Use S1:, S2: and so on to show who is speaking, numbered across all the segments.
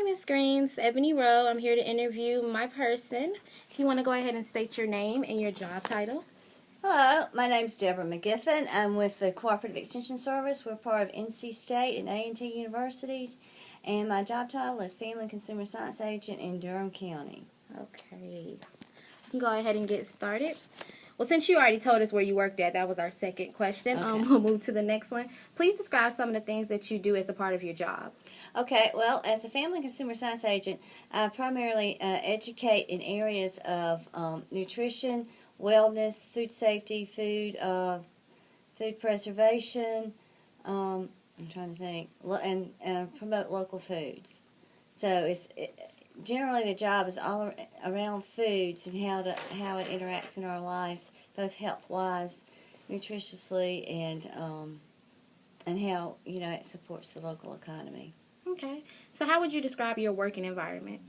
S1: Hi, Miss Greens. Ebony Rowe. I'm here to interview my person. If you want to go ahead and state your name and your job title.
S2: Hello, my name's Deborah McGiffin. I'm with the Cooperative Extension Service. We're part of NC State and A&T Universities, and my job title is Family and Consumer Science Agent in Durham County.
S1: Okay. You can go ahead and get started. Well, since you already told us where you worked at, that was our second question.
S2: Okay.
S1: We'll move to the next one. Please describe some of the things that you do as a part of your job.
S2: Okay, well, as a Family and Consumer Science Agent, I primarily educate in areas of nutrition, wellness, food safety, food preservation. I'm trying to think, and promote local foods. So generally the job is all around foods and how it interacts in our lives, both health-wise, nutritiously, and how it supports the local economy.
S1: Okay. So how would you describe your working environment?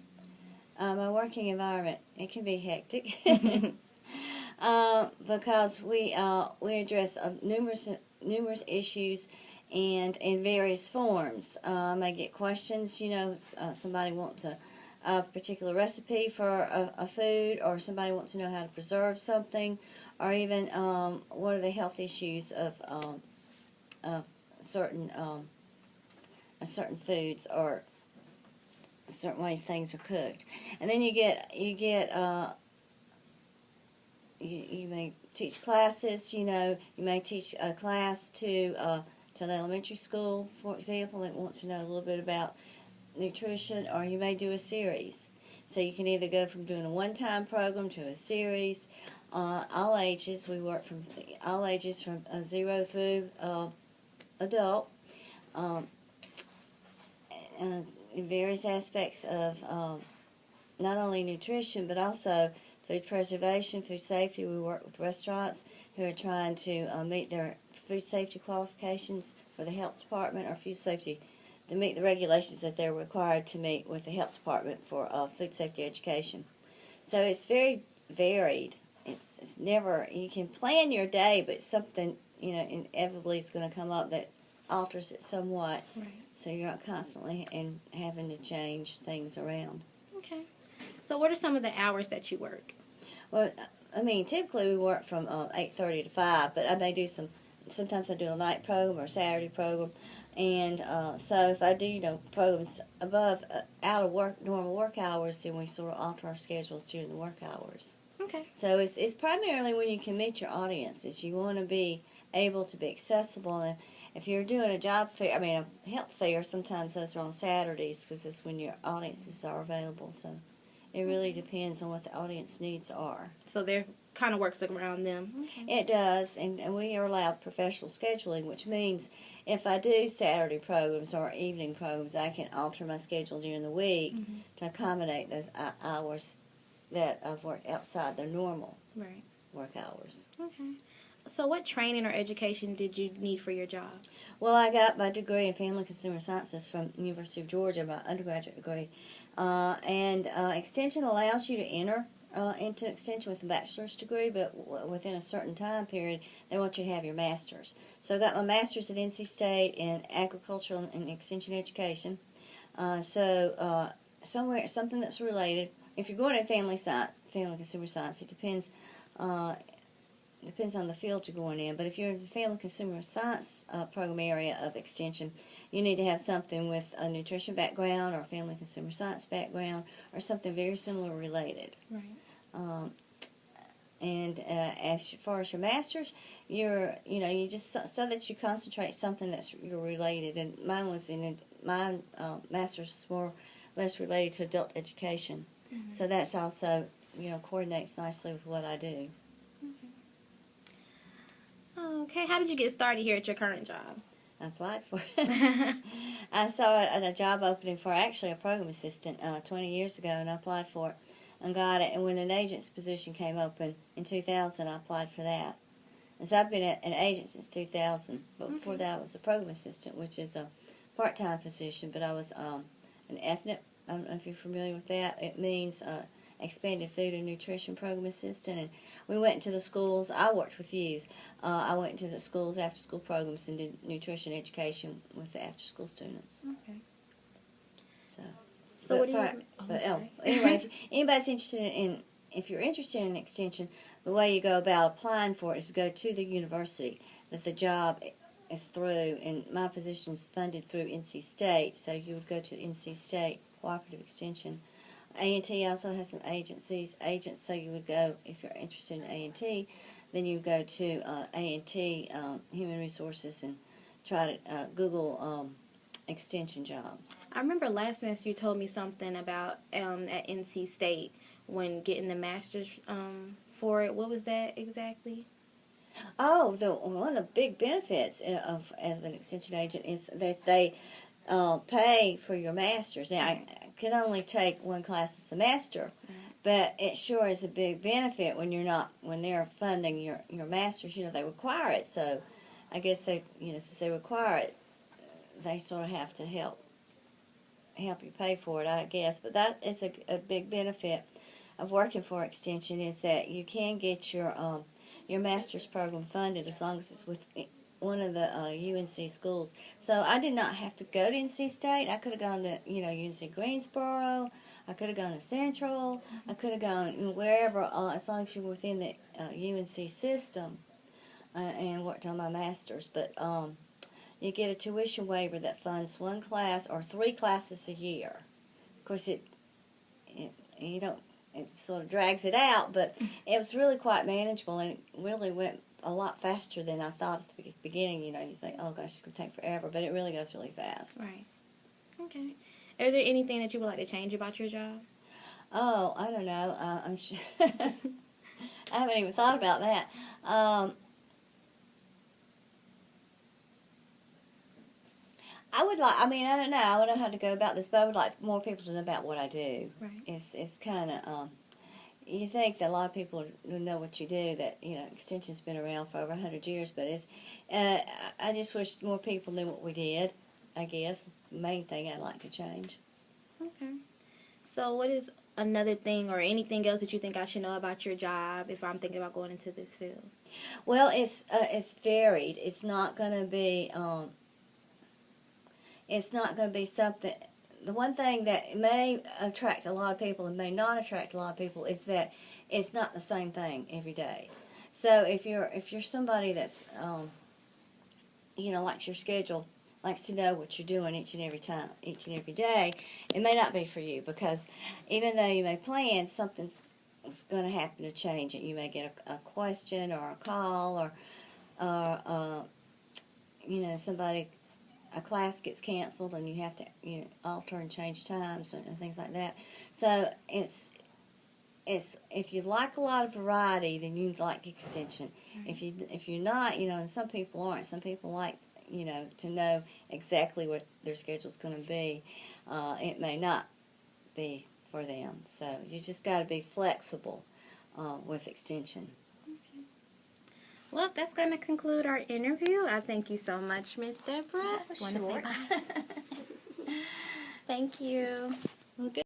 S2: My working environment, it can be hectic. Because we address numerous issues and in various forms. I get questions, somebody wants a particular recipe for a food, or somebody wants to know how to preserve something, or even what are the health issues of certain foods, or certain ways things are cooked. And then you may teach classes. You may teach a class to an elementary school, for example, that wants to know a little bit about nutrition, or you may do a series. So you can either go from doing a one-time program to a series. All ages. We work from all ages, from 0 through adult. In various aspects of not only nutrition, but also food preservation, food safety. We work with restaurants who are trying to meet their food safety qualifications for the health department, or food safety to meet the regulations that they're required to meet with the health department for food safety education. So it's very varied. It's never, you can plan your day, but something inevitably is going to come up that alters it somewhat.
S1: Right.
S2: So you're not constantly having to change things around.
S1: Okay. So what are some of the hours that you work?
S2: Well, typically we work from 8:30 to 5, but I may do sometimes I do a night program or a Saturday program. And so if I do, programs above, out of normal work hours, then we sort of alter our schedules during the work hours.
S1: Okay.
S2: So it's primarily when you can meet your audiences. You want to be able to be accessible. And if you're doing a job fair, a health fair, sometimes those are on Saturdays because it's when your audiences are available. So it really depends on what the audience needs are.
S1: So there kind of works around them.
S2: Okay. It does, and we are allowed professional scheduling, which means if I do Saturday programs or evening programs, I can alter my schedule during the week to accommodate those hours that I've worked outside their normal work hours.
S1: Okay. So what training or education did you need for your job?
S2: Well, I got my degree in Family and Consumer Sciences from the University of Georgia, my undergraduate degree. And Extension allows you to enter into Extension with a bachelor's degree, but within a certain time period, they want you to have your master's. So I got my master's at NC State in Agricultural and Extension Education. Something that's related. If you're going to family and consumer science, it depends on the field you're going in. But if you're in the family consumer science program area of Extension, you need to have something with a nutrition background or a family consumer science background, or something very similar related.
S1: Right.
S2: As far as your master's, you just so that you concentrate something you're related. And mine was my master's was more or less related to adult education. Mm-hmm. So that's also coordinates nicely with what I do.
S1: Okay, how did you get started here at your current job?
S2: I applied for it. I saw it at a job opening for actually a program assistant 20 years ago, and I applied for it and got it. And when an agent's position came open in 2000, I applied for that. And so I've been an agent since 2000, but before that I was a program assistant, which is a part-time position, but I was an EFNIP. I don't know if you're familiar with that. It means Expanded Food and Nutrition Program Assistant, and we went into the schools. I worked with youth. I went into the schools, after-school programs, and did nutrition education with the after-school students.
S1: Okay.
S2: So.
S1: So what
S2: But
S1: do you?
S2: for-
S1: Oh,
S2: but,
S1: sorry.
S2: anyway, if anybody's interested if you're interested in an extension, the way you go about applying for it is to go to the university that the job is through, and my position is funded through NC State, so you would go to NC State Cooperative Extension. A&T also has some agents, so you would go, if you're interested in A&T, then you would go to A&T Human Resources and try to Google extension jobs.
S1: I remember last semester you told me something about at NC State when getting the master's for it. What was that exactly?
S2: Oh, one of the big benefits of an extension agent is that they pay for your master's. Now, I can only take one class a semester, but it sure is a big benefit when they're funding your master's. They require it, so I guess they, since they require it, they sort of have to help you pay for it, I guess. But that is a big benefit of working for extension, is that you can get your master's program funded as long as it's with one of the UNC schools. So I did not have to go to NC State. I could have gone to UNC Greensboro. I could have gone to Central. I could have gone wherever, as long as you're within the UNC system, and worked on my master's. But you get a tuition waiver that funds one class or 3 classes a year. Of course, it sort of drags it out, but it was really quite manageable, and it really went a lot faster than I thought at the beginning. You think, oh gosh, it's going to take forever, but it really goes really fast.
S1: Right. Okay. Is there anything that you would like to change about your job?
S2: Oh, I don't know. I'm sure. I haven't even thought about that. I don't know. I don't know how to go about this, but I would like more people to know about what I do.
S1: Right.
S2: It's kind of, you think that a lot of people know what you do, that, extension's been around for over 100 years, but I just wish more people knew what we did, I guess. The main thing I'd like to change.
S1: Okay. So what is another thing or anything else that you think I should know about your job if I'm thinking about going into this field?
S2: Well, it's varied. It's not going to be something. The one thing that may attract a lot of people and may not attract a lot of people is that it's not the same thing every day. So if you're somebody that's likes your schedule, likes to know what you're doing each and every day, it may not be for you, because even though you may plan, something's going to happen to change it. You may get a question or a call, or a class gets canceled and you have to alter and change times and things like that. So it's if you like a lot of variety, then you like extension.
S1: Right.
S2: If you're not, and some people aren't. Some people like to know exactly what their schedule's going to be. It may not be for them. So you just got to be flexible with extension.
S1: Well, that's going to conclude our interview. I thank you so much, Miss Deborah.
S2: That was
S1: Wanna say
S2: short.
S1: bye? Thank you.
S2: Well, good.